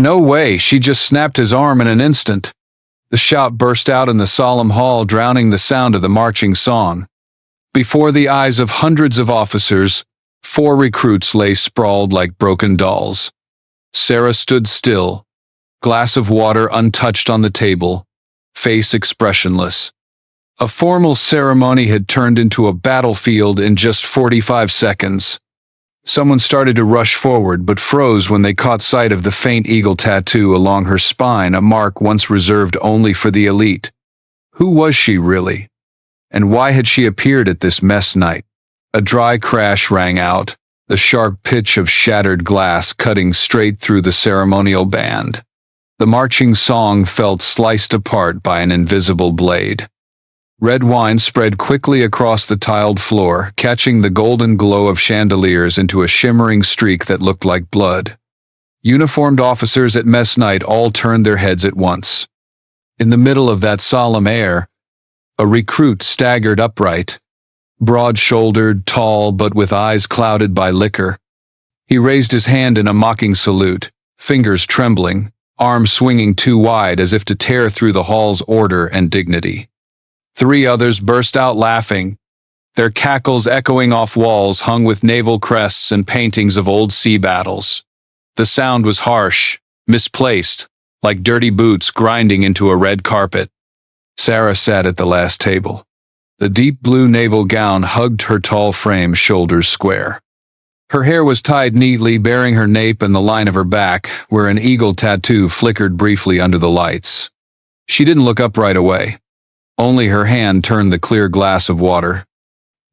No way, she just snapped his arm in an instant. The shout burst out in the solemn hall, drowning the sound of the marching song. Before the eyes of hundreds of officers, 4 recruits lay sprawled like broken dolls. Sarah stood still, glass of water untouched on the table, face expressionless. A formal ceremony had turned into a battlefield in just 45 seconds. Someone started to rush forward but froze when they caught sight of the faint eagle tattoo along her spine, a mark once reserved only for the elite. Who was she really? And why had she appeared at this mess night? A dry crash rang out, the sharp pitch of shattered glass cutting straight through the ceremonial band. The marching song felt sliced apart by an invisible blade. Red wine spread quickly across the tiled floor, catching the golden glow of chandeliers into a shimmering streak that looked like blood. Uniformed officers at mess night all turned their heads at once. In the middle of that solemn air, a recruit staggered upright, broad-shouldered, tall, but with eyes clouded by liquor. He raised his hand in a mocking salute, fingers trembling, arms swinging too wide as if to tear through the hall's order and dignity. 3 others burst out laughing, their cackles echoing off walls hung with naval crests and paintings of old sea battles. The sound was harsh, misplaced, like dirty boots grinding into a red carpet. Sarah sat at the last table. The deep blue naval gown hugged her tall frame, shoulders square. Her hair was tied neatly, baring her nape and the line of her back, where an eagle tattoo flickered briefly under the lights. She didn't look up right away. Only her hand turned the clear glass of water.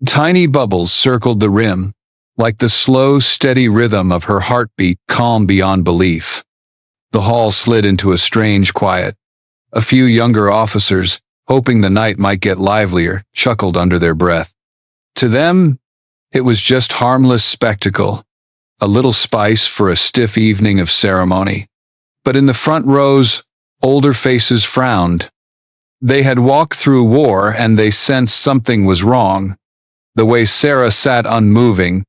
Tiny bubbles circled the rim, like the slow, steady rhythm of her heartbeat, calm beyond belief. The hall slid into a strange quiet. A few younger officers, hoping the night might get livelier, chuckled under their breath. To them, it was just harmless spectacle, a little spice for a stiff evening of ceremony. But in the front rows, older faces frowned. They had walked through war and they sensed something was wrong. The way Sarah sat unmoving,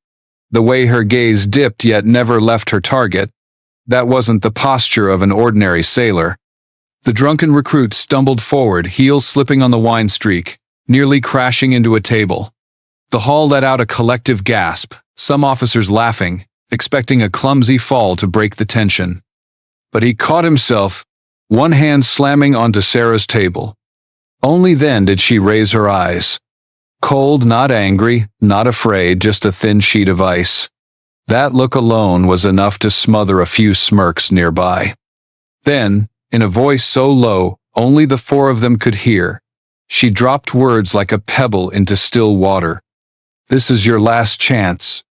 the way her gaze dipped yet never left her target, that wasn't the posture of an ordinary sailor. The drunken recruit stumbled forward, heels slipping on the wine streak, nearly crashing into a table. The hall let out a collective gasp, some officers laughing, expecting a clumsy fall to break the tension. But he caught himself, one hand slamming onto Sarah's table. Only then did she raise her eyes. Cold, not angry, not afraid, just a thin sheet of ice. That look alone was enough to smother a few smirks nearby. Then, in a voice so low, only the 4 of them could hear, she dropped words like a pebble into still water. This is your last chance.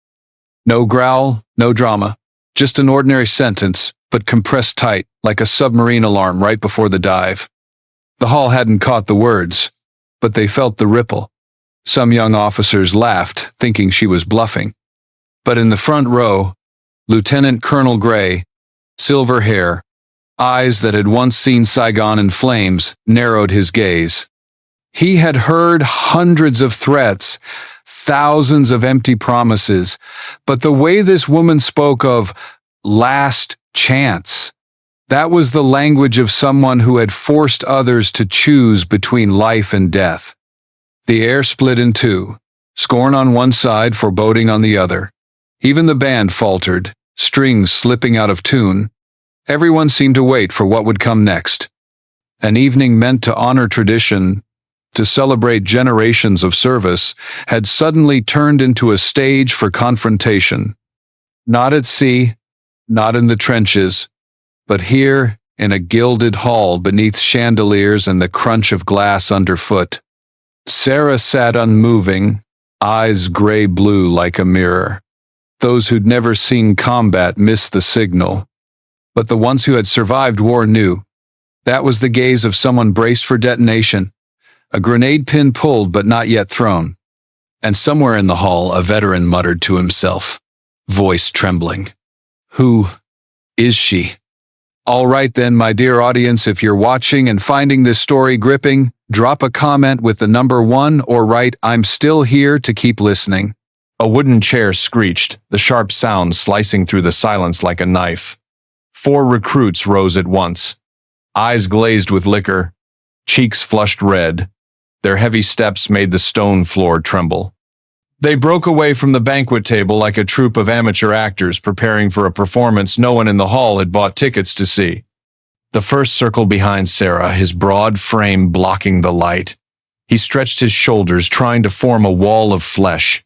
No growl, no drama, just an ordinary sentence, but compressed tight, like a submarine alarm right before the dive. The hall hadn't caught the words, but they felt the ripple. Some young officers laughed, thinking she was bluffing. But in the front row, Lieutenant Colonel Gray, silver hair, eyes that had once seen Saigon in flames, narrowed his gaze. He had heard hundreds of threats, thousands of empty promises, but the way this woman spoke of last chance, that was the language of someone who had forced others to choose between life and death. The air split in two, scorn on one side, foreboding on the other. Even the band faltered, strings slipping out of tune. Everyone seemed to wait for what would come next. An evening meant to honor tradition, to celebrate generations of service, had suddenly turned into a stage for confrontation. Not at sea, not in the trenches, but here, in a gilded hall beneath chandeliers and the crunch of glass underfoot. Sarah sat unmoving, eyes gray-blue like a mirror. Those who'd never seen combat missed the signal. But the ones who had survived war knew. That was the gaze of someone braced for detonation, a grenade pin pulled but not yet thrown. And somewhere in the hall, a veteran muttered to himself, voice trembling, "Who is she?" All right then, my dear audience, if you're watching and finding this story gripping, drop a comment with the number 1 or write, "I'm still here" to keep listening. A wooden chair screeched, the sharp sound slicing through the silence like a knife. 4 recruits rose at once, eyes glazed with liquor, cheeks flushed red. Their heavy steps made the stone floor tremble. They broke away from the banquet table like a troupe of amateur actors preparing for a performance no one in the hall had bought tickets to see. The first circled behind Sarah, his broad frame blocking the light. He stretched his shoulders, trying to form a wall of flesh.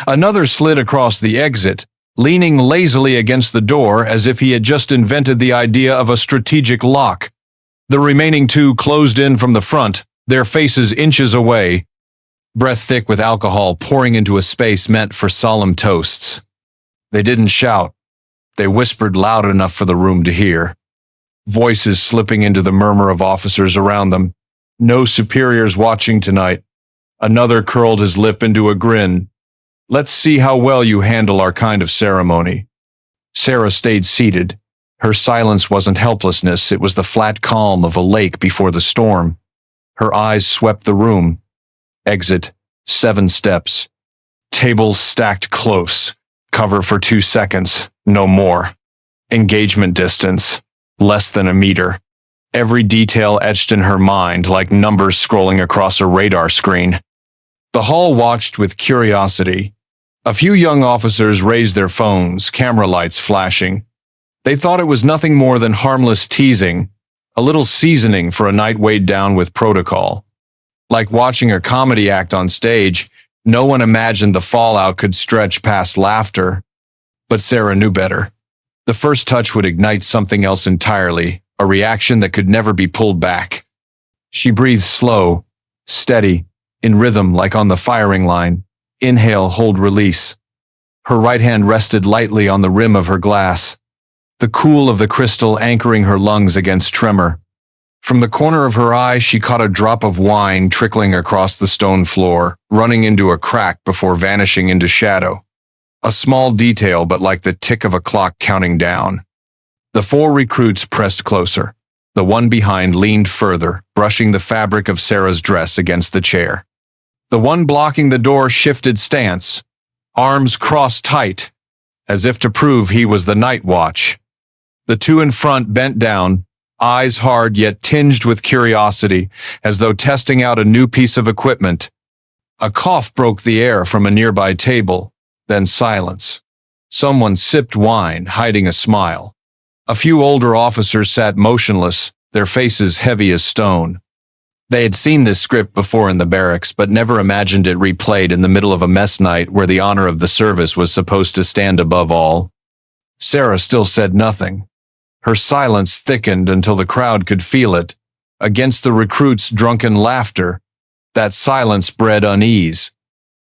Another slid across the exit, leaning lazily against the door as if he had just invented the idea of a strategic lock. The remaining 2 closed in from the front, their faces inches away, breath thick with alcohol pouring into a space meant for solemn toasts. They didn't shout. They whispered loud enough for the room to hear. Voices slipping into the murmur of officers around them. No superiors watching tonight. Another curled his lip into a grin. Let's see how well you handle our kind of ceremony. Sarah stayed seated. Her silence wasn't helplessness, it was the flat calm of a lake before the storm. Her eyes swept the room. Exit, 7 steps. Tables stacked close. Cover for 2 seconds, no more. Engagement distance, less than a meter. Every detail etched in her mind like numbers scrolling across a radar screen. The hall watched with curiosity. A few young officers raised their phones, camera lights flashing. They thought it was nothing more than harmless teasing, a little seasoning for a night weighed down with protocol. Like watching a comedy act on stage, no one imagined the fallout could stretch past laughter. But Sarah knew better. The first touch would ignite something else entirely, a reaction that could never be pulled back. She breathed slow, steady, in rhythm like on the firing line. Inhale, hold, release. Her right hand rested lightly on the rim of her glass, the cool of the crystal anchoring her lungs against tremor. From the corner of her eye, she caught a drop of wine trickling across the stone floor, running into a crack before vanishing into shadow. A small detail, but like the tick of a clock counting down. The 4 recruits pressed closer. The one behind leaned further, brushing the fabric of Sarah's dress against the chair. The one blocking the door shifted stance, arms crossed tight, as if to prove he was the night watch. The 2 in front bent down, eyes hard yet tinged with curiosity, as though testing out a new piece of equipment. A cough broke the air from a nearby table, then silence. Someone sipped wine, hiding a smile. A few older officers sat motionless, their faces heavy as stone. They had seen this script before in the barracks, but never imagined it replayed in the middle of a mess night where the honor of the service was supposed to stand above all. Sarah still said nothing. Her silence thickened until the crowd could feel it. Against the recruits' drunken laughter, that silence bred unease.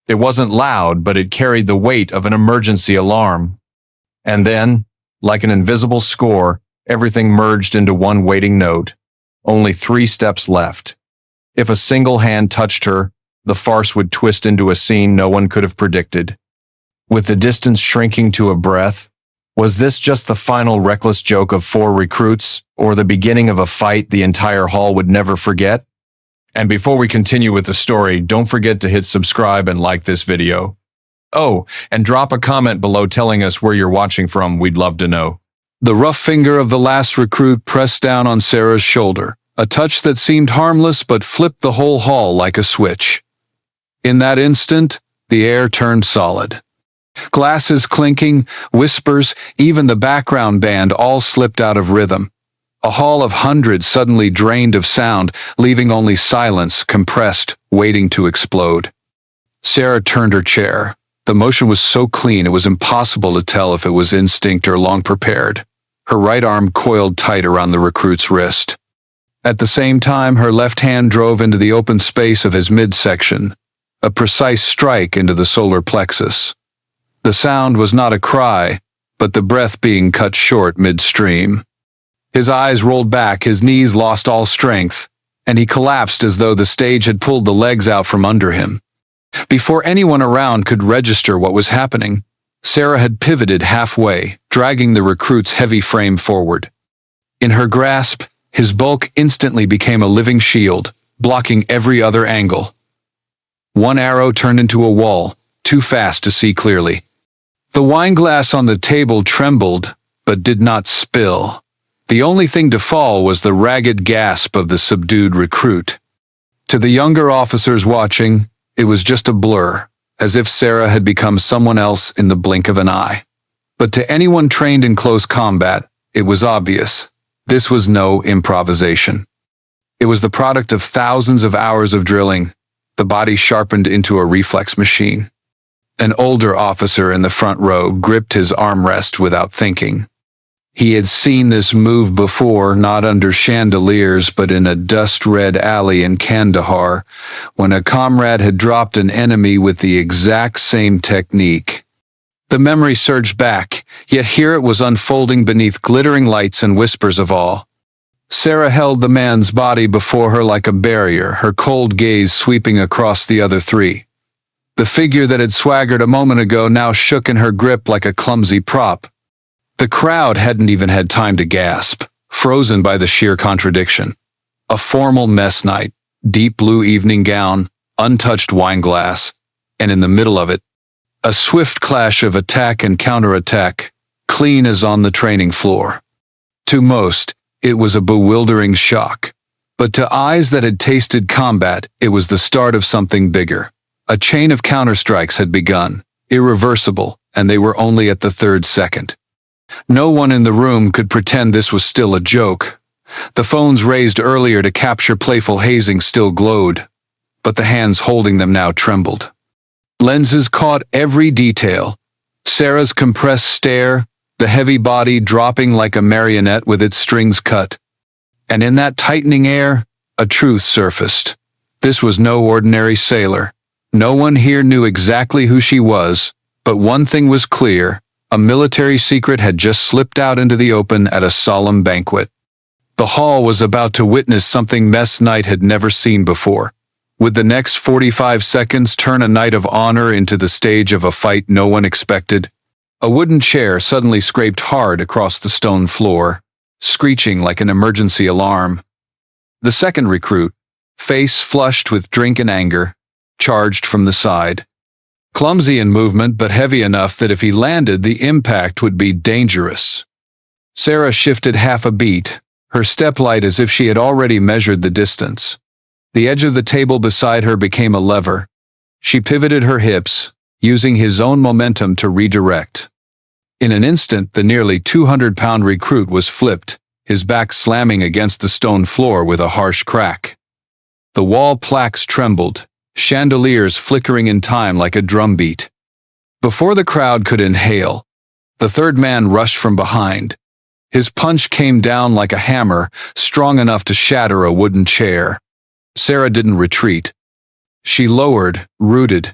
It wasn't loud, but it carried the weight of an emergency alarm. And then, like an invisible score, everything merged into one waiting note. Only 3 steps left. If a single hand touched her, the farce would twist into a scene no one could have predicted. With the distance shrinking to a breath, was this just the final reckless joke of 4 recruits, or the beginning of a fight the entire hall would never forget? And before we continue with the story, don't forget to hit subscribe and like this video. Oh, and drop a comment below telling us where you're watching from, we'd love to know. The rough finger of the last recruit pressed down on Sarah's shoulder, a touch that seemed harmless but flipped the whole hall like a switch. In that instant, the air turned solid. Glasses clinking, whispers, even the background band all slipped out of rhythm. A hall of hundreds suddenly drained of sound, leaving only silence, compressed, waiting to explode. Sarah turned her chair. The motion was so clean it was impossible to tell if it was instinct or long prepared. Her right arm coiled tight around the recruit's wrist. At the same time, her left hand drove into the open space of his midsection, a precise strike into the solar plexus. The sound was not a cry, but the breath being cut short midstream. His eyes rolled back, his knees lost all strength, and he collapsed as though the stage had pulled the legs out from under him. Before anyone around could register what was happening, Sarah had pivoted halfway, dragging the recruit's heavy frame forward. In her grasp, his bulk instantly became a living shield, blocking every other angle. One arrow turned into a wall, too fast to see clearly. The wineglass on the table trembled, but did not spill. The only thing to fall was the ragged gasp of the subdued recruit. To the younger officers watching, it was just a blur, as if Sarah had become someone else in the blink of an eye. But to anyone trained in close combat, it was obvious. This was no improvisation. It was the product of thousands of hours of drilling, the body sharpened into a reflex machine. An older officer in the front row gripped his armrest without thinking. He had seen this move before, not under chandeliers, but in a dust-red alley in Kandahar, when a comrade had dropped an enemy with the exact same technique. The memory surged back, yet here it was unfolding beneath glittering lights and whispers of awe. Sarah held the man's body before her like a barrier, her cold gaze sweeping across the other three. The figure that had swaggered a moment ago now shook in her grip like a clumsy prop. The crowd hadn't even had time to gasp, frozen by the sheer contradiction. A formal mess night, deep blue evening gown, untouched wine glass, and in the middle of it, a swift clash of attack and counterattack, clean as on the training floor. To most, it was a bewildering shock. But to eyes that had tasted combat, it was the start of something bigger. A chain of counterstrikes had begun, irreversible, and they were only at the third second. No one in the room could pretend this was still a joke. The phones raised earlier to capture playful hazing still glowed, but the hands holding them now trembled. Lenses caught every detail. Sarah's compressed stare, the heavy body dropping like a marionette with its strings cut. And in that tightening air, a truth surfaced. This was no ordinary sailor. No one here knew exactly who she was, but one thing was clear. A military secret had just slipped out into the open at a solemn banquet. The hall was about to witness something Mess Night had never seen before. Would the next 45 seconds turn a night of honor into the stage of a fight no one expected? A wooden chair suddenly scraped hard across the stone floor, screeching like an emergency alarm. The second recruit, face flushed with drink and anger, charged from the side. Clumsy in movement, but heavy enough that if he landed, the impact would be dangerous. Sarah shifted half a beat, her step light as if she had already measured the distance. The edge of the table beside her became a lever. She pivoted her hips, using his own momentum to redirect. In an instant, the nearly 200-pound recruit was flipped, his back slamming against the stone floor with a harsh crack. The wall plaques trembled, chandeliers flickering in time like a drumbeat. Before the crowd could inhale, the third man rushed from behind. His punch came down like a hammer, strong enough to shatter a wooden chair. Sarah didn't retreat. She lowered, rooted,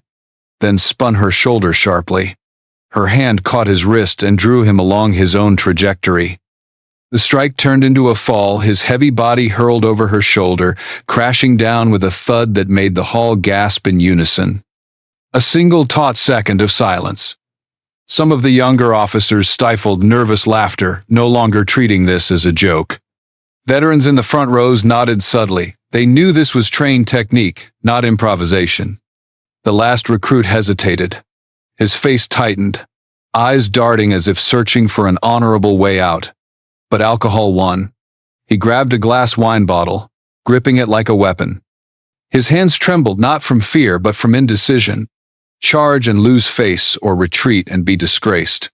then spun her shoulder sharply. Her hand caught his wrist and drew him along his own trajectory. The strike turned into a fall, his heavy body hurled over her shoulder, crashing down with a thud that made the hall gasp in unison. A single taut second of silence. Some of the younger officers stifled nervous laughter, no longer treating this as a joke. Veterans in the front rows nodded subtly. They knew this was trained technique, not improvisation. The last recruit hesitated. His face tightened, eyes darting as if searching for an honorable way out. But alcohol won. He grabbed a glass wine bottle, gripping it like a weapon. His hands trembled not from fear but from indecision. Charge and lose face, or retreat and be disgraced.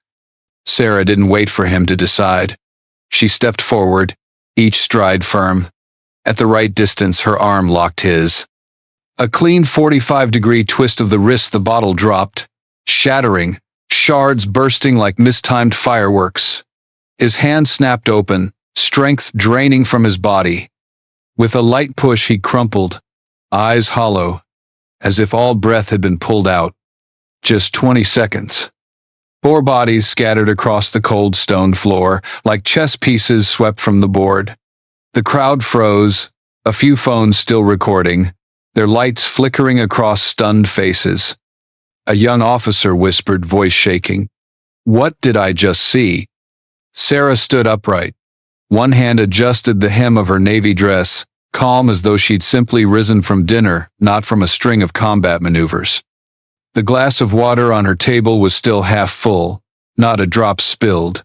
Sarah didn't wait for him to decide. She stepped forward, each stride firm. At the right distance, her arm locked his. A clean 45-degree twist of the wrist, the bottle dropped, shattering, shards bursting like mistimed fireworks. His hand snapped open, strength draining from his body. With a light push, he crumpled, eyes hollow, as if all breath had been pulled out. Just 20 seconds. 4 bodies scattered across the cold stone floor, like chess pieces swept from the board. The crowd froze, a few phones still recording, their lights flickering across stunned faces. A young officer whispered, voice shaking, "What did I just see?" Sarah stood upright. One hand adjusted the hem of her navy dress, calm as though she'd simply risen from dinner, not from a string of combat maneuvers. The glass of water on her table was still half full, not a drop spilled.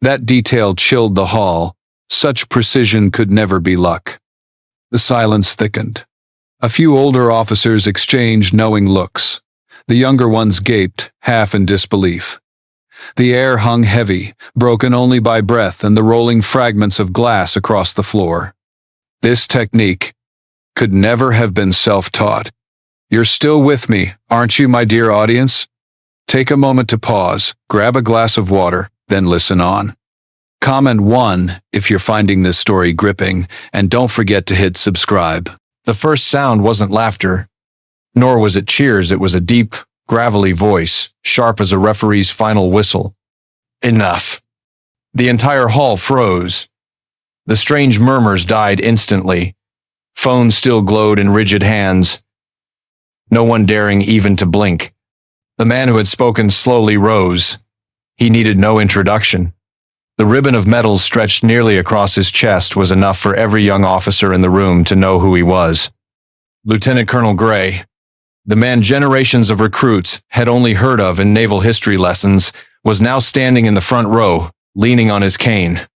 That detail chilled the hall. Such precision could never be luck. The silence thickened. A few older officers exchanged knowing looks. The younger ones gaped, half in disbelief. The air hung heavy, broken only by breath and the rolling fragments of glass across the floor. This technique could never have been self-taught. You're still with me, aren't you, my dear audience? Take a moment to pause, grab a glass of water, then listen on. Comment 1 if you're finding this story gripping, and don't forget to hit subscribe. The first sound wasn't laughter, nor was it cheers. It was a deep, gravelly voice, sharp as a referee's final whistle. Enough. The entire hall froze. The strange murmurs died instantly. Phones still glowed in rigid hands, no one daring even to blink. The man who had spoken slowly rose. He needed no introduction. The ribbon of metal stretched nearly across his chest was enough for every young officer in the room to know who he was. Lieutenant Colonel Gray, the man generations of recruits had only heard of in naval history lessons, was now standing in the front row, leaning on his cane.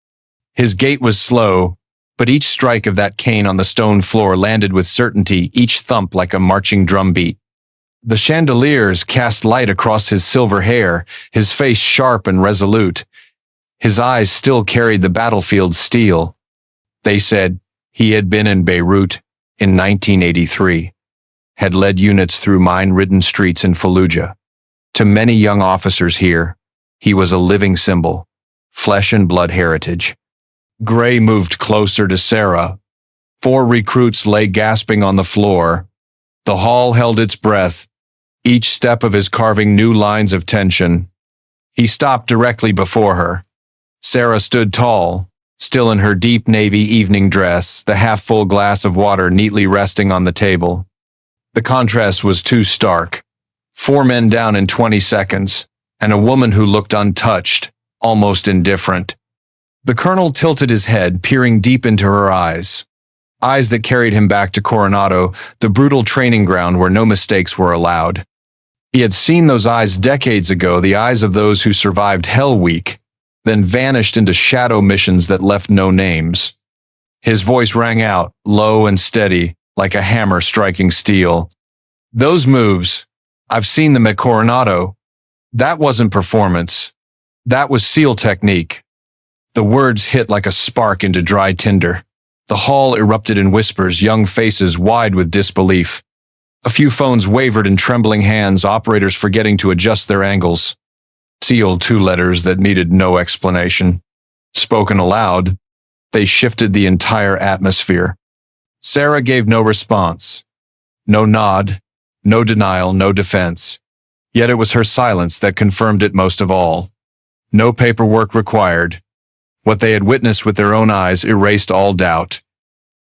His gait was slow, but each strike of that cane on the stone floor landed with certainty, each thump like a marching drumbeat. The chandeliers cast light across his silver hair, his face sharp and resolute. His eyes still carried the battlefield's steel. They said he had been in Beirut in 1983, had led units through mine-ridden streets in Fallujah. To many young officers here, he was a living symbol, flesh and blood heritage. Gray moved closer to Sarah. 4 recruits lay gasping on the floor. The hall held its breath, each step of his carving new lines of tension. He stopped directly before her. Sarah stood tall, still in her deep navy evening dress, the half-full glass of water neatly resting on the table. The contrast was too stark. 4 men down in 20 seconds, and a woman who looked untouched, almost indifferent. The colonel tilted his head, peering deep into her eyes. Eyes that carried him back to Coronado, the brutal training ground where no mistakes were allowed. He had seen those eyes decades ago, the eyes of those who survived Hell Week, then vanished into shadow missions that left no names. His voice rang out, low and steady, like a hammer striking steel. Those moves, I've seen them at Coronado. That wasn't performance. That was SEAL technique. The words hit like a spark into dry tinder. The hall erupted in whispers, young faces wide with disbelief. A few phones wavered in trembling hands, operators forgetting to adjust their angles. SEAL, 2 letters that needed no explanation. Spoken aloud, they shifted the entire atmosphere. Sarah gave no response. No nod, no denial, no defense. Yet it was her silence that confirmed it most of all. No paperwork required. What they had witnessed with their own eyes erased all doubt.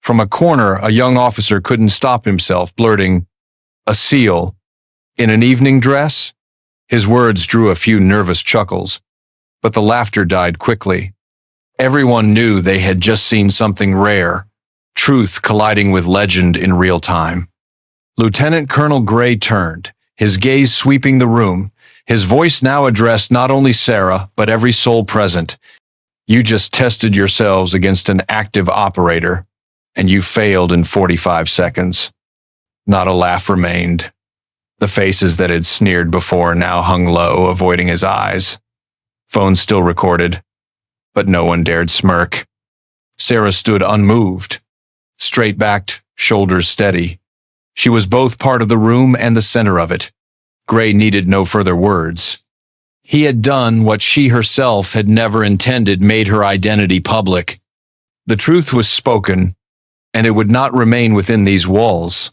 From a corner, a young officer couldn't stop himself, blurting, "A SEAL? In an evening dress?" His words drew a few nervous chuckles, but the laughter died quickly. Everyone knew they had just seen something rare, truth colliding with legend in real time. Lieutenant Colonel Gray turned, his gaze sweeping the room, his voice now addressed not only Sarah, but every soul present. "You just tested yourselves against an active operator, and you failed in 45 seconds. Not a laugh remained. The faces that had sneered before now hung low, avoiding his eyes. Phones still recorded, but no one dared smirk. Sarah stood unmoved, straight-backed, shoulders steady. She was both part of the room and the center of it. Gray needed no further words. He had done what she herself had never intended, made her identity public. The truth was spoken, and it would not remain within these walls.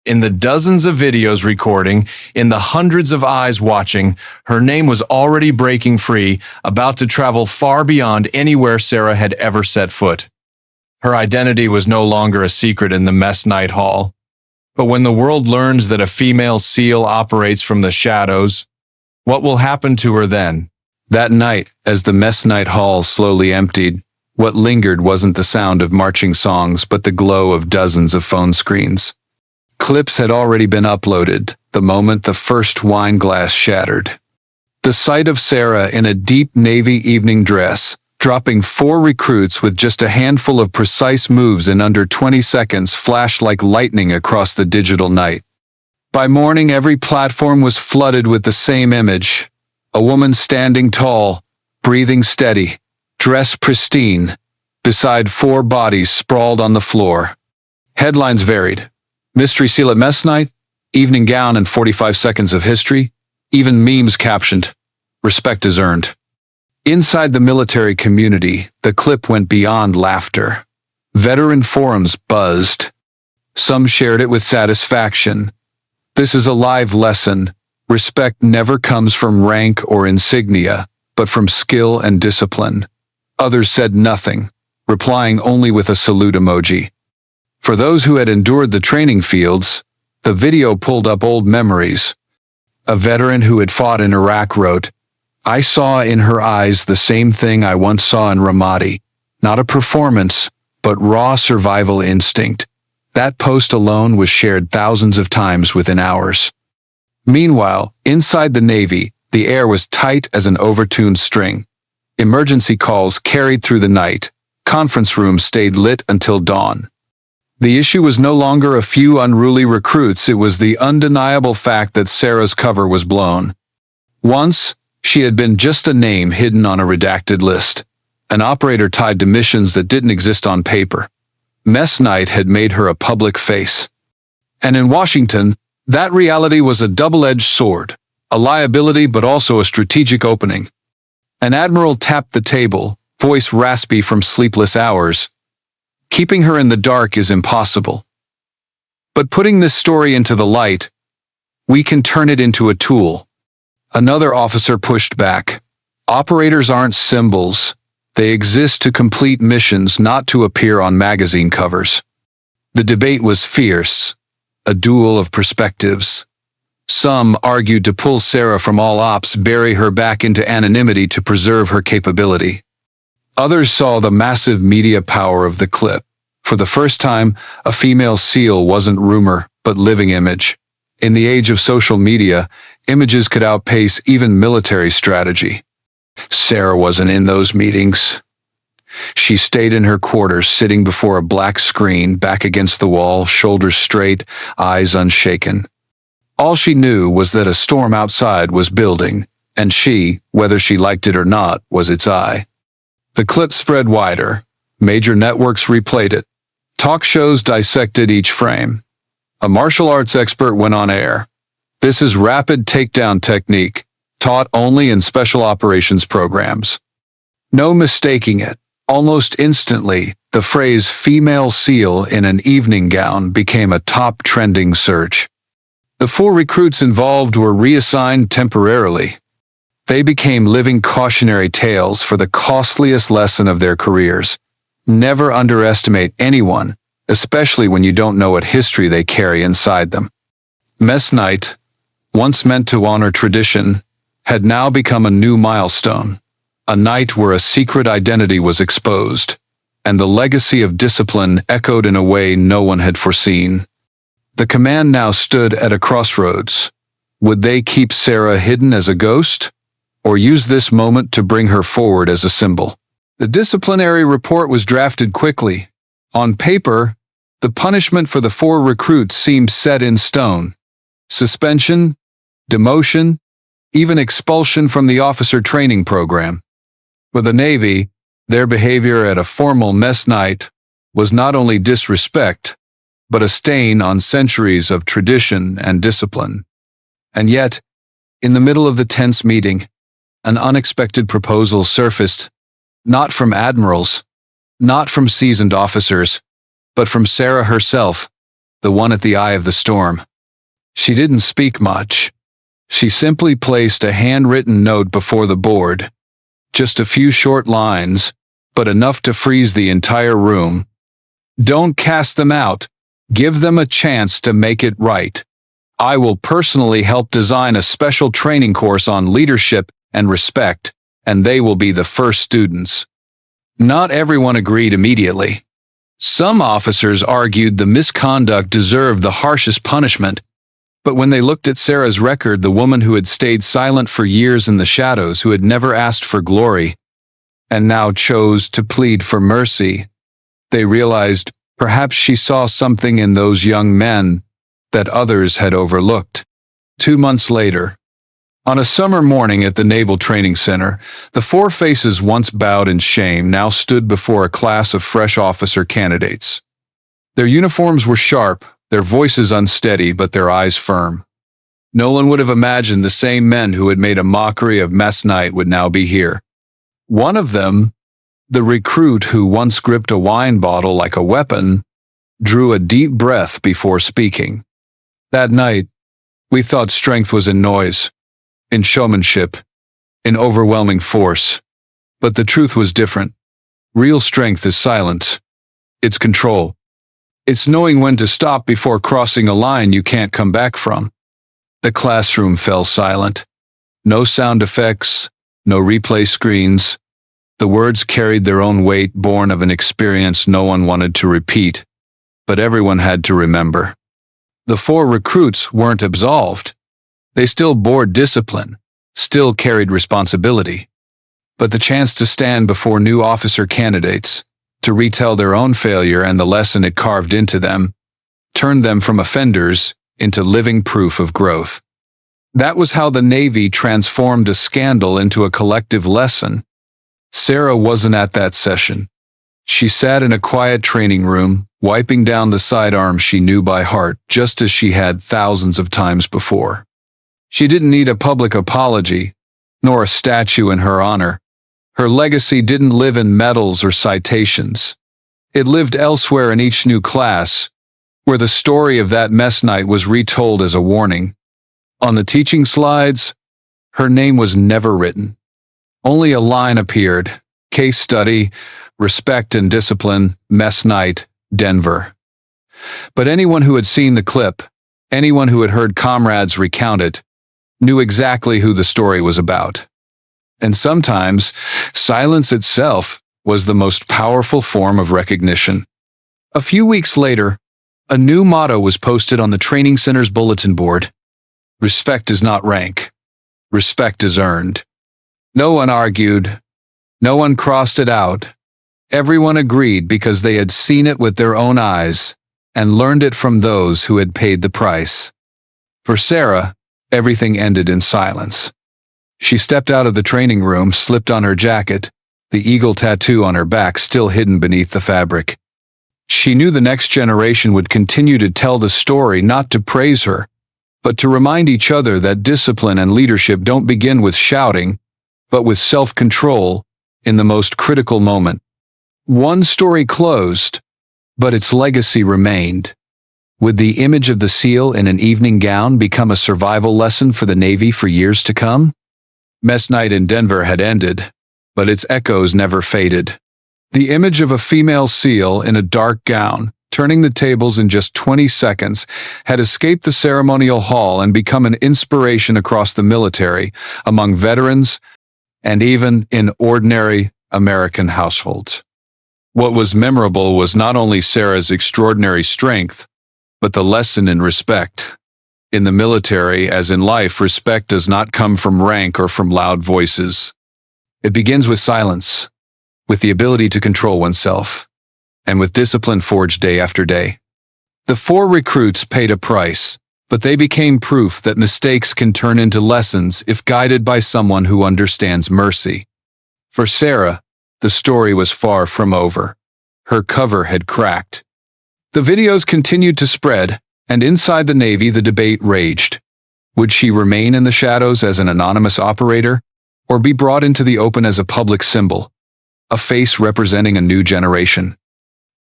In the dozens of videos recording, in the hundreds of eyes watching, her name was already breaking free, about to travel far beyond anywhere Sarah had ever set foot. Her identity was no longer a secret in the mess night hall. But when the world learns that a female SEAL operates from the shadows, what will happen to her then? That night, as the mess night hall slowly emptied, what lingered wasn't the sound of marching songs, but the glow of dozens of phone screens. Clips had already been uploaded the moment the first wine glass shattered. The sight of Sarah in a deep navy evening dress, dropping 4 recruits with just a handful of precise moves in under 20 seconds flashed like lightning across the digital night. By morning, every platform was flooded with the same image: a woman standing tall, breathing steady, dressed pristine, beside 4 bodies sprawled on the floor. Headlines varied: Mystery Seal at Mess Night, Evening Gown and 45 Seconds of History, even memes captioned, "Respect is earned." Inside the military community, the clip went beyond laughter. Veteran forums buzzed. Some shared it with satisfaction. This is a live lesson. Respect never comes from rank or insignia, but from skill and discipline. Others said nothing, replying only with a salute emoji. For those who had endured the training fields, the video pulled up old memories. A veteran who had fought in Iraq wrote, "I saw in her eyes the same thing I once saw in Ramadi. Not a performance, but raw survival instinct." That post alone was shared thousands of times within hours. Meanwhile, inside the Navy, the air was tight as an overtuned string. Emergency calls carried through the night. Conference rooms stayed lit until dawn. The issue was no longer a few unruly recruits, it was the undeniable fact that Sarah's cover was blown. Once, she had been just a name hidden on a redacted list, an operator tied to missions that didn't exist on paper. Mess Night had made her a public face. And in Washington, that reality was a double-edged sword, a liability but also a strategic opening. An admiral tapped the table, voice raspy from sleepless hours. Keeping her in the dark is impossible. But putting this story into the light, we can turn it into a tool. Another officer pushed back. Operators aren't symbols. They exist to complete missions, not to appear on magazine covers. The debate was fierce, a duel of perspectives. Some argued to pull Sarah from all ops, bury her back into anonymity to preserve her capability. Others saw the massive media power of the clip. For the first time, a female SEAL wasn't rumor, but living image. In the age of social media, images could outpace even military strategy. Sarah wasn't in those meetings. She stayed in her quarters, sitting before a black screen, back against the wall, shoulders straight, eyes unshaken. All she knew was that a storm outside was building, and she, whether she liked it or not, was its eye. The clip spread wider. Major networks replayed it. Talk shows dissected each frame. A martial arts expert went on air. "This is rapid takedown technique, taught only in special operations programs." No mistaking it. Almost instantly, the phrase "female SEAL in an evening gown" became a top trending search. The 4 recruits involved were reassigned temporarily. They became living cautionary tales for the costliest lesson of their careers. Never underestimate anyone, especially when you don't know what history they carry inside them. Mess Night, once meant to honor tradition, had now become a new milestone. A night where a secret identity was exposed, and the legacy of discipline echoed in a way no one had foreseen. The command now stood at a crossroads. Would they keep Sarah hidden as a ghost, or use this moment to bring her forward as a symbol? The disciplinary report was drafted quickly. On paper, the punishment for the 4 recruits seemed set in stone. Suspension, demotion, even expulsion from the officer training program. For the Navy, their behavior at a formal mess night was not only disrespect, but a stain on centuries of tradition and discipline. And yet, in the middle of the tense meeting, an unexpected proposal surfaced, not from admirals, not from seasoned officers, but from Sarah herself, the one at the eye of the storm. She didn't speak much. She simply placed a handwritten note before the board. Just a few short lines, but enough to freeze the entire room. "Don't cast them out. Give them a chance to make it right. I will personally help design a special training course on leadership and respect, and they will be the first students." Not everyone agreed immediately. Some officers argued the misconduct deserved the harshest punishment, But when they looked at Sarah's record, the woman who had stayed silent for years in the shadows, who had never asked for glory, and now chose to plead for mercy, they realized perhaps she saw something in those young men that others had overlooked. 2 months later, on a summer morning at the Naval Training Center, the four faces once bowed in shame now stood before a class of fresh officer candidates. Their uniforms were sharp, their voices unsteady, but their eyes firm. No one would have imagined the same men who had made a mockery of mess night would now be here. One of them, the recruit who once gripped a wine bottle like a weapon, drew a deep breath before speaking. That night, we thought strength was in noise, in showmanship, in overwhelming force. But the truth was different. Real strength is silence. It's control. It's knowing when to stop before crossing a line you can't come back from. The classroom fell silent. No sound effects, no replay screens. The words carried their own weight, born of an experience no one wanted to repeat, but everyone had to remember. The four recruits weren't absolved. They still bore discipline, still carried responsibility. But the chance to stand before new officer candidates, to retell their own failure and the lesson it carved into them, turned them from offenders into living proof of growth. That was how the Navy transformed a scandal into a collective lesson. Sarah wasn't at that session. She sat in a quiet training room, wiping down the sidearms she knew by heart, just as she had thousands of times before. She didn't need a public apology, nor a statue in her honor. Her legacy didn't live in medals or citations. It lived elsewhere in each new class, where the story of that mess night was retold as a warning. On the teaching slides, her name was never written. Only a line appeared: case study, respect and discipline, mess night, Denver. But anyone who had seen the clip, anyone who had heard comrades recount it, knew exactly who the story was about. And sometimes, silence itself was the most powerful form of recognition. A few weeks later, a new motto was posted on the training center's bulletin board. Respect is not rank. Respect is earned. No one argued. No one crossed it out. Everyone agreed because they had seen it with their own eyes and learned it from those who had paid the price. For Sarah, everything ended in silence. She stepped out of the training room, slipped on her jacket, the eagle tattoo on her back still hidden beneath the fabric. She knew the next generation would continue to tell the story, not to praise her, but to remind each other that discipline and leadership don't begin with shouting, but with self-control in the most critical moment. One story closed, but its legacy remained. Would the image of the SEAL in an evening gown become a survival lesson for the Navy for years to come? Mess night in Denver had ended, but its echoes never faded. The image of a female SEAL in a dark gown, turning the tables in just 20 seconds, had escaped the ceremonial hall and become an inspiration across the military, among veterans, and even in ordinary American households. What was memorable was not only Sarah's extraordinary strength, but the lesson in respect. In the military, as in life, respect does not come from rank or from loud voices. It begins with silence, with the ability to control oneself, and with discipline forged day after day. The four recruits paid a price, but they became proof that mistakes can turn into lessons if guided by someone who understands mercy. For Sarah, the story was far from over. Her cover had cracked. The videos continued to spread, and inside the Navy the debate raged. Would she remain in the shadows as an anonymous operator, or be brought into the open as a public symbol, a face representing a new generation?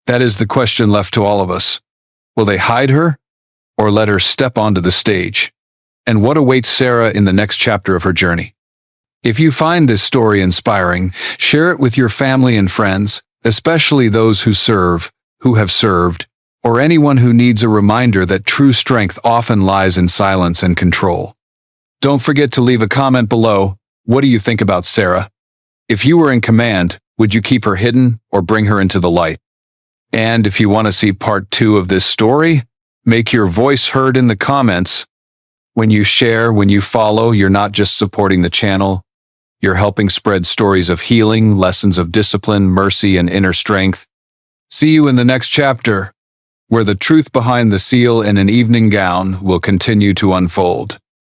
That is the question left to all of us. Will they hide her, or let her step onto the stage? And what awaits Sarah in the next chapter of her journey? If you find this story inspiring, share it with your family and friends, especially those who serve, who have served, or anyone who needs a reminder that true strength often lies in silence and control. Don't forget to leave a comment below. What do you think about Sarah? If you were in command, would you keep her hidden or bring her into the light? And if you want to see part 2 of this story, make your voice heard in the comments. When you share, when you follow, you're not just supporting the channel, you're helping spread stories of healing, lessons of discipline, mercy, and inner strength. See you in the next chapter, where the truth behind the seal in an evening gown will continue to unfold.